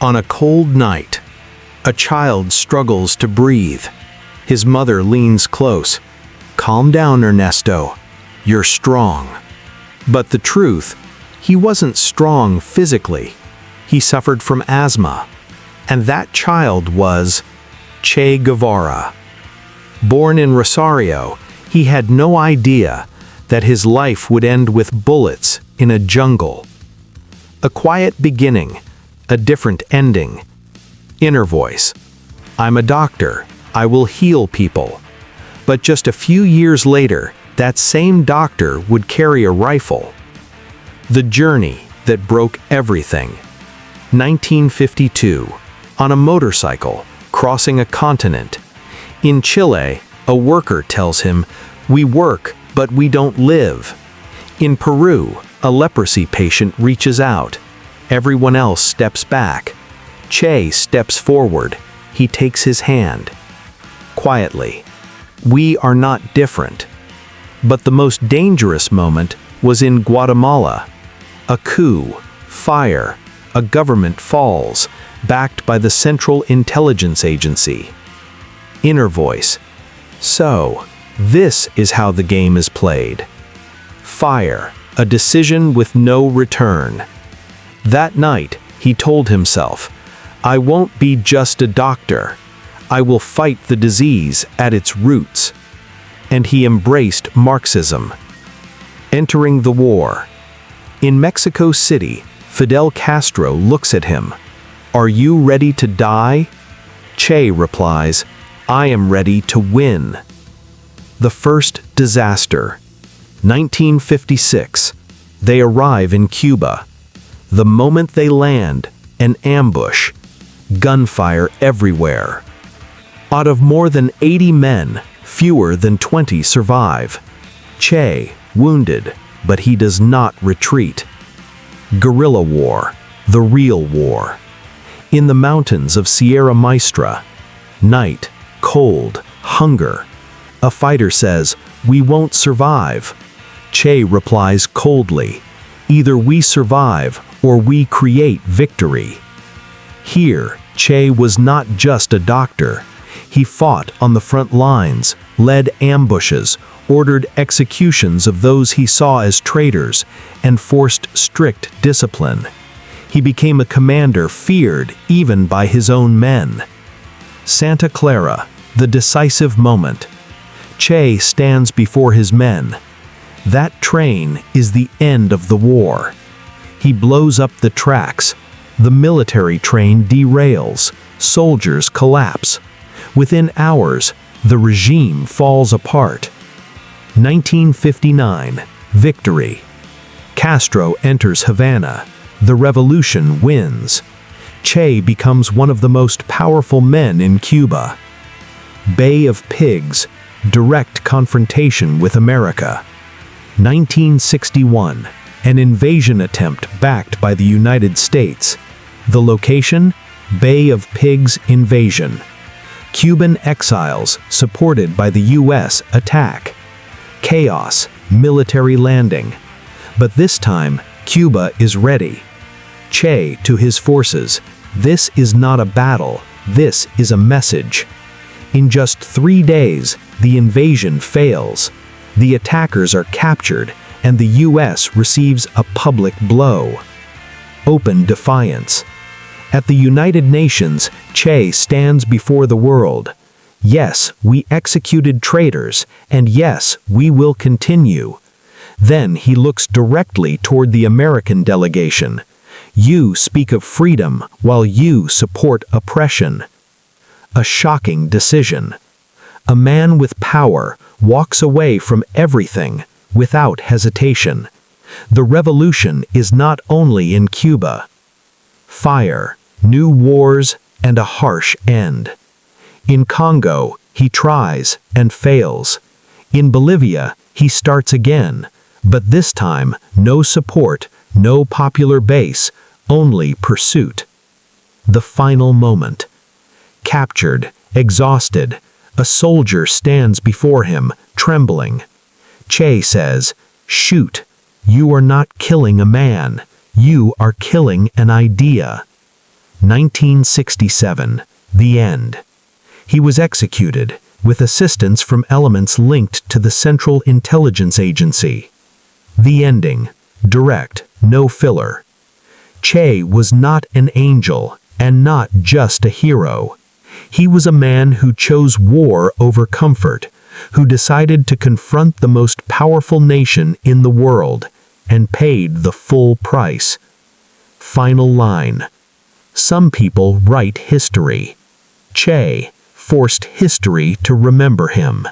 On a cold night, a child struggles to breathe. His mother leans close. "Calm down, Ernesto. You're strong." But the truth, he wasn't strong physically. He suffered from asthma. And that child was Che Guevara. Born in Rosario, he had no idea that his life would end with bullets in a jungle. A quiet beginning, a different ending. Inner voice: "I'm a doctor. I will heal people." But just a few years later, that same doctor would carry a rifle. The journey that broke everything. 1952, on a motorcycle, crossing a continent. In Chile, a worker tells him, "We work, but we don't live." In Peru, a leprosy patient reaches out. Everyone else steps back. Che steps forward. He takes his hand. Quietly, "We are not different." But the most dangerous moment was in Guatemala. A coup, fire, a government falls, backed by the Central Intelligence Agency. Inner voice: "So, this is how the game is played." Fire, a decision with no return. That night, he told himself, "I won't be just a doctor. I will fight the disease at its roots." And he embraced Marxism. Entering the war. In Mexico City, Fidel Castro looks at him. "Are you ready to die?" Che replies, "I am ready to win." The first disaster. 1956. They arrive in Cuba. The moment they land, an ambush. Gunfire everywhere. Out of more than 80 men, fewer than 20 survive. Che, wounded, but he does not retreat. Guerrilla war, the real war. In the mountains of Sierra Maestra. Night, cold, hunger. A fighter says, "We won't survive." Che replies coldly, "Either we survive or we create victory." Here, Che was not just a doctor. He fought on the front lines, led ambushes, ordered executions of those he saw as traitors, and forced strict discipline. He became a commander feared even by his own men. Santa Clara, the decisive moment. Che stands before his men. That train is the end of the war. He blows up the tracks. The military train derails. Soldiers collapse. Within hours, the regime falls apart. 1959, victory. Castro enters Havana. The revolution wins. Che becomes one of the most powerful men in Cuba. Bay of Pigs, direct confrontation with America. 1961, an invasion attempt backed by the United States. The location? Bay of Pigs invasion. Cuban exiles, supported by the U.S., attack. Chaos, military landing. But this time, Cuba is ready. Che to his forces, "This is not a battle, this is a message." In just 3 days, the invasion fails. The attackers are captured, and the U.S. receives a public blow. Open defiance. At the United Nations, Che stands before the world. "Yes, we executed traitors, and yes, we will continue." Then he looks directly toward the American delegation. "You speak of freedom while you support oppression." A shocking decision. A man with power walks away from everything without hesitation. The revolution is not only in Cuba. Fire, new wars, and a harsh end. In Congo, he tries and fails. In Bolivia, he starts again, but this time no support, no popular base, only pursuit. The final moment. Captured, exhausted, a soldier stands before him, trembling. Che says, "Shoot. You are not killing a man. You are killing an idea." 1967. The end. He was executed, with assistance from elements linked to the Central Intelligence Agency. The ending. Direct, no filler. Che was not an angel, and not just a hero. He was a man who chose war over comfort, who decided to confront the most powerful nation in the world, and paid the full price. Final line. Some people write history. Che forced history to remember him.